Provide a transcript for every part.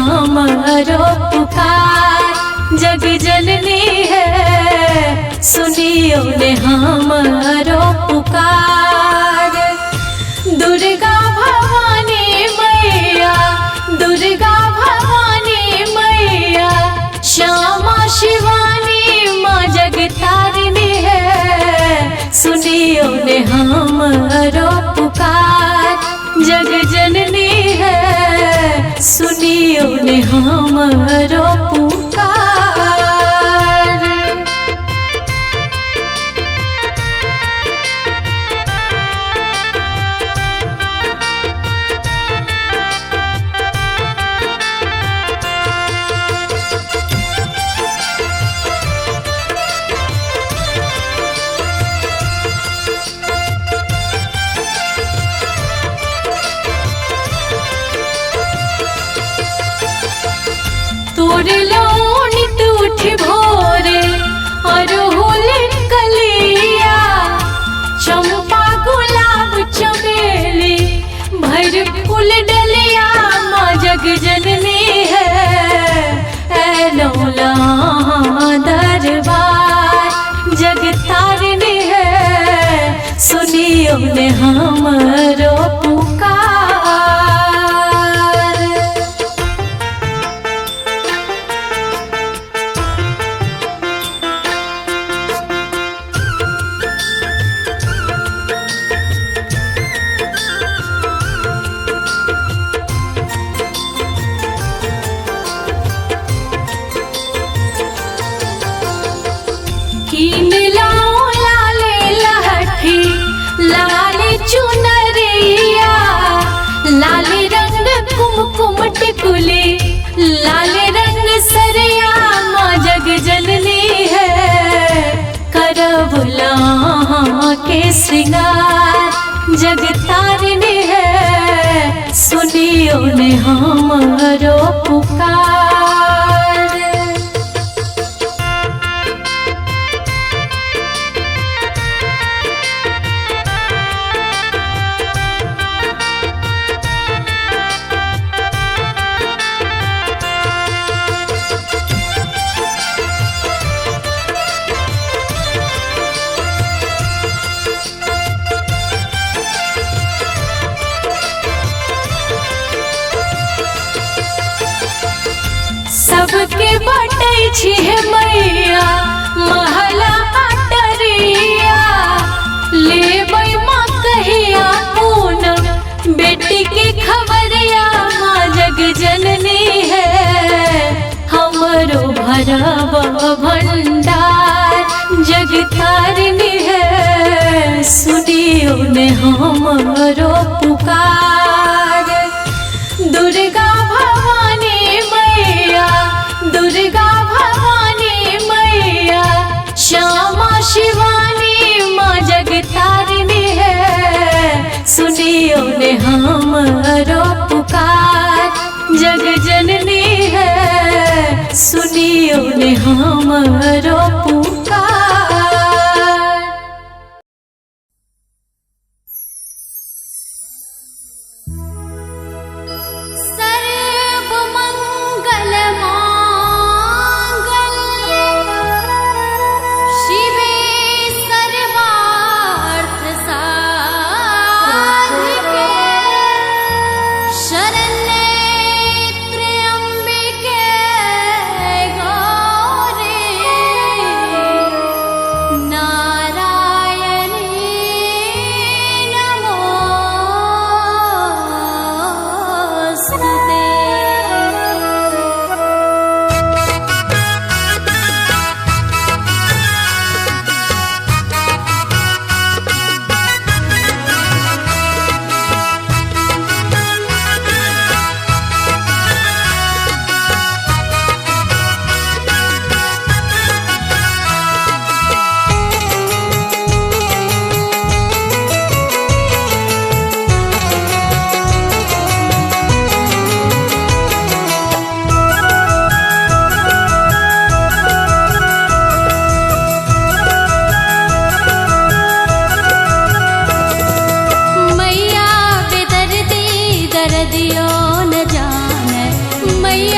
हमारो पुकार। जग जननी है सुनियो ने हमारो पुकार। दुर्गा भवानी मैया, दुर्गा भवानी मैया, श्यामा शिवानी माँ जगतारिणी है, सुनियो ने हमारो पुकार। जग जननी है सुनियो ने हमारो पुकार। तोरे लोनित उठ भोरे अरहुल कलिया, चंपा गुलाब चमेली भर फूल डलिया। माँ जग जननी है लौला दरबार। जग तारिणी है सुनियो ने हमारो पुकार। कीन लाओ लाले लहठी लाले चुनरिया, लाले रंग कुमकुम टिकुली लाले रंग सरिया। माँ जग जननी है करबुला के श्रृंगार। जग तारिणी है सुनियो ने हमारो पुकार। सबके बटै छी मैया महला अटरिया, लेबै माँ कहिया पूनम बेटी के खबरिया। माँ जग जननी है हमरो भरब भंडार। जग तारिणी है सुनियो ने हमारो पुकार। दुर्गा भवानी मैया, दुर्गा भवानी मैया, श्यामा शिवानी माँ जग तारिणी है, सुनियो ने हमारो पुकार। जग जननी है सुनियो ने हमारो पुकार। मैया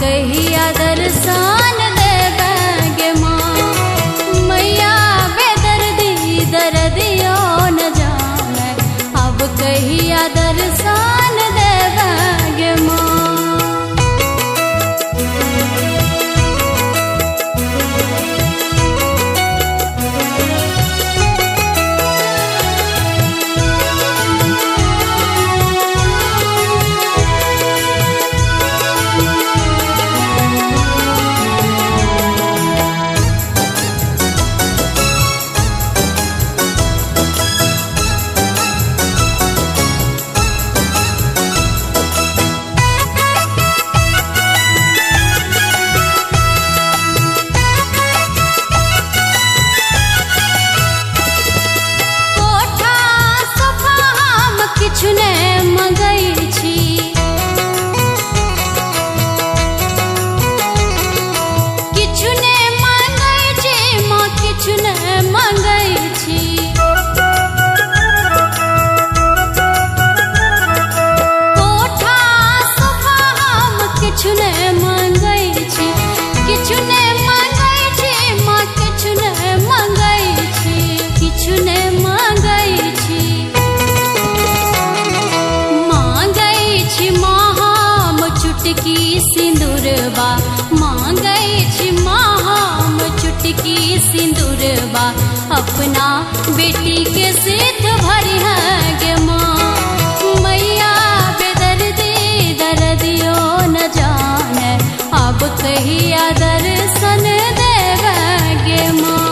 कहिया दर्शन देबेगे माँ। मैया बेदर्दी दर्दियो न जाने, अब कहिया दर्शन देबेगे माँ। किछु ने मंगै छी, किछु ने मंगै छी माँ, किछु ने मंगै छी। कोठा सोफा हम किछु ने मंगै छी, किछु ने मंगै छी माँ, किछु ने मंगै छी, किछु ने मंगै छी। चुटकी सिंदूरबा मांगै छी माँ, हम चुटकी सिंदूरबा अपना बेटी के सिद्ध भरी है गे माँ। मैया बेदर्दी दर्दियो न जाने, अब कहिया दर्शन देबेगे माँ।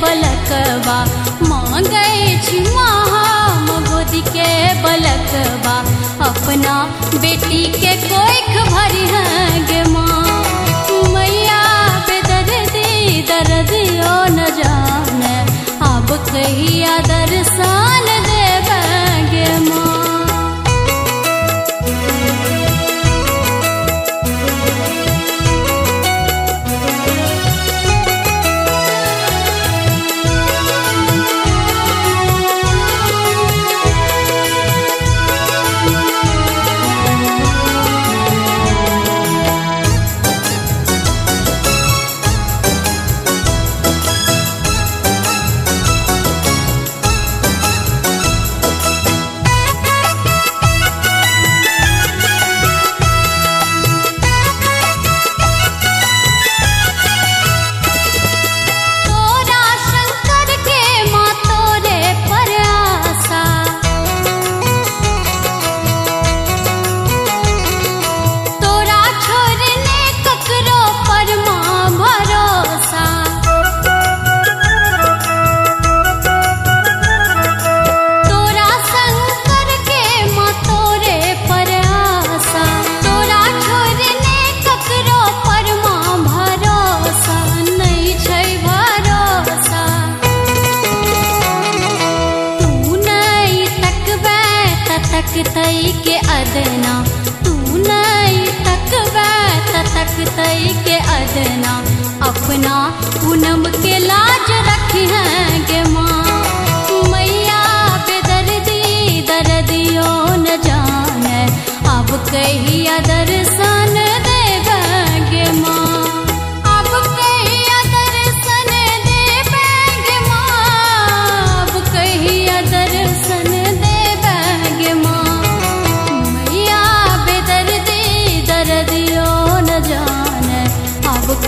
बलकबा मांगै छी माँ, हम गोदी के बलकबा अपना बेटी के कोख भरी है गे माँ। मैया बेदर्दी दर्दियो न जाने, अब कहिया दर्शन देबेगे माँ। तकतई के अदना, तू नहीं तकबे तकतई के अदना, अपना पूनम के लाज रखी है गे माँ। मैया बेदर्दी दर्दियों न जाने, अब कहिया दर्शन देगा।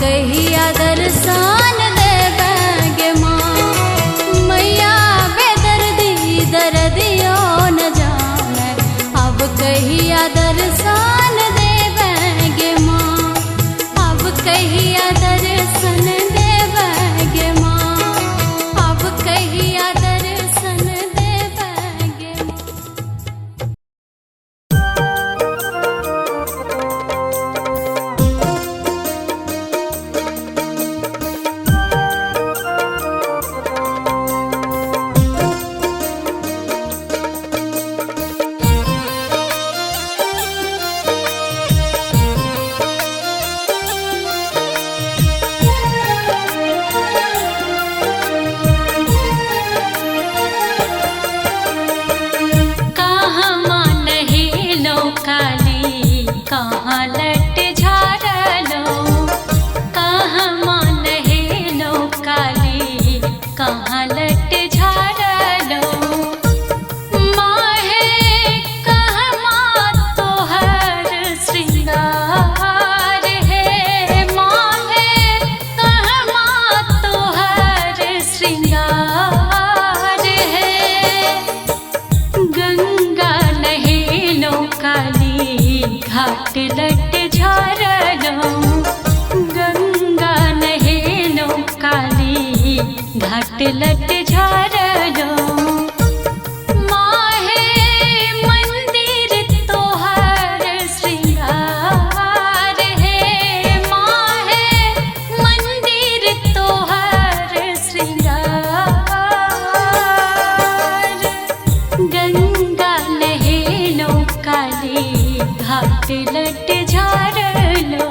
कहिया दर्शन देबेगे माँ। मैया बेदर्दी दर्दियो न जाने, अब कहिया दर्शन देबेगे माँ। अब कहिया दर्शन देबेगे माँ। अब कहिया दर्शन देबेगे माँ। घाट लट झारलो, गंगा नहेलो काली घाट लट झारलो। माहे मंदिर तोहर श्रृंगार है, माहे मंदिर तोहर श्रृंगार। गंगा नहेलो काली घाट लट झारलो।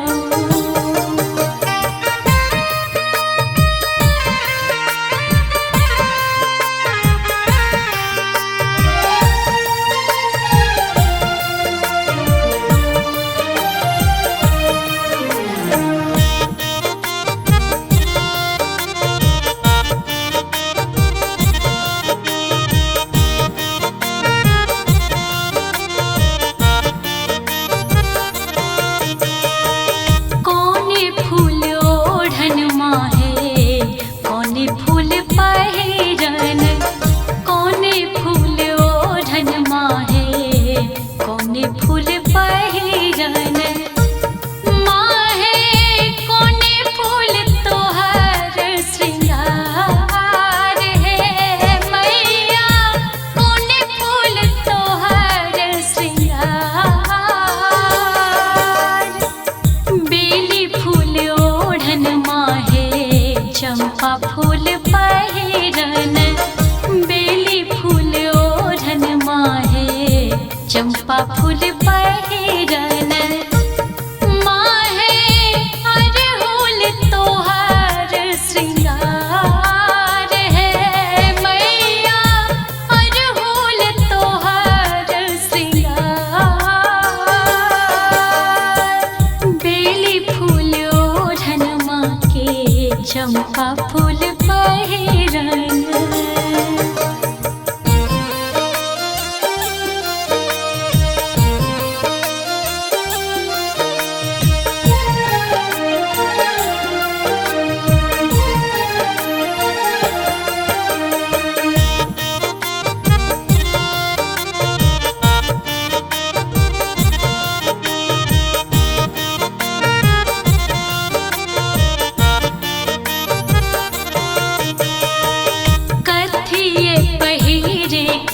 चंपा फूल पहिरन, बेली फूल ओढ़न माहे चंपा फूल पहिरन। माहे अरहुल तोहर श्रृंगार है, मैया अरहुल तोहर श्रृंगार। बेली फूल ओढ़न माँ के चंपा फूल पहिरन।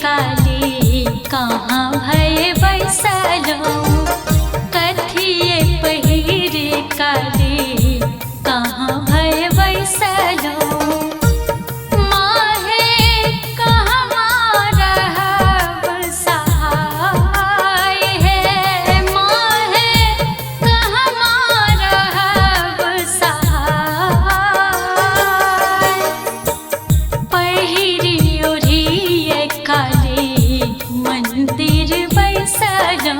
काली कहाँ भय बैसलो, कथिए पहिरे काली कहाँ भय बैसलो। माहे कहवा रहब सहाय है, माहे कहवा रहब सहाय। पहिरी ओढ़िए काली मंदिर बैसलो,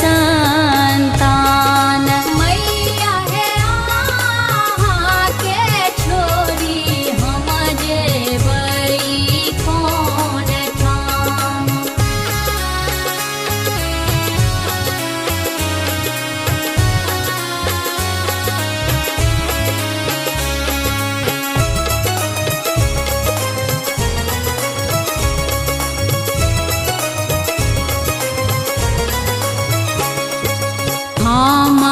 संतान। मैया है आहा के छोरी हम जेबई कौन ठाम। हम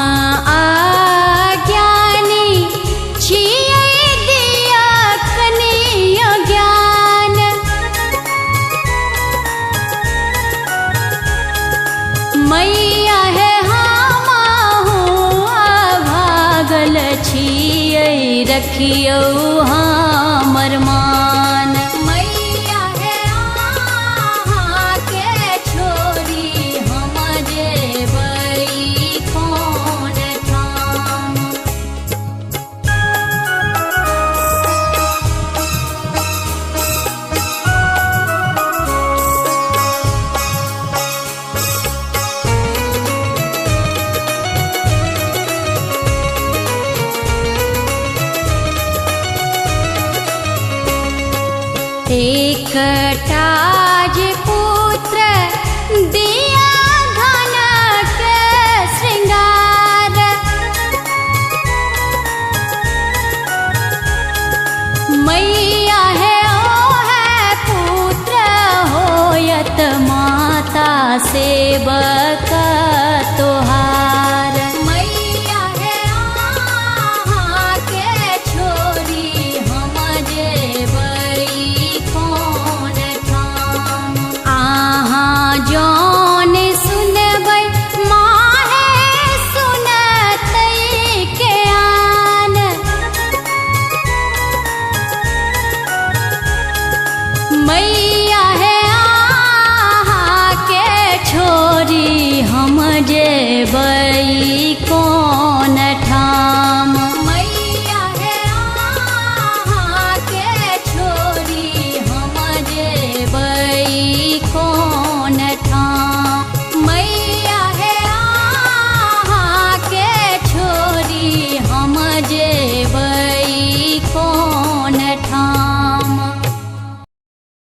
अज्ञानी छियै दिया कनिय ज्ञान। मैया है हमहु अभागल छियै रखियौ हमर मान। मैया है आहा के छोरी हम जेबई कौन ठाम। एकटा जे पुत्र दिया धन के श्रृंगार। मैया है ओ है पुत्र होयत माता से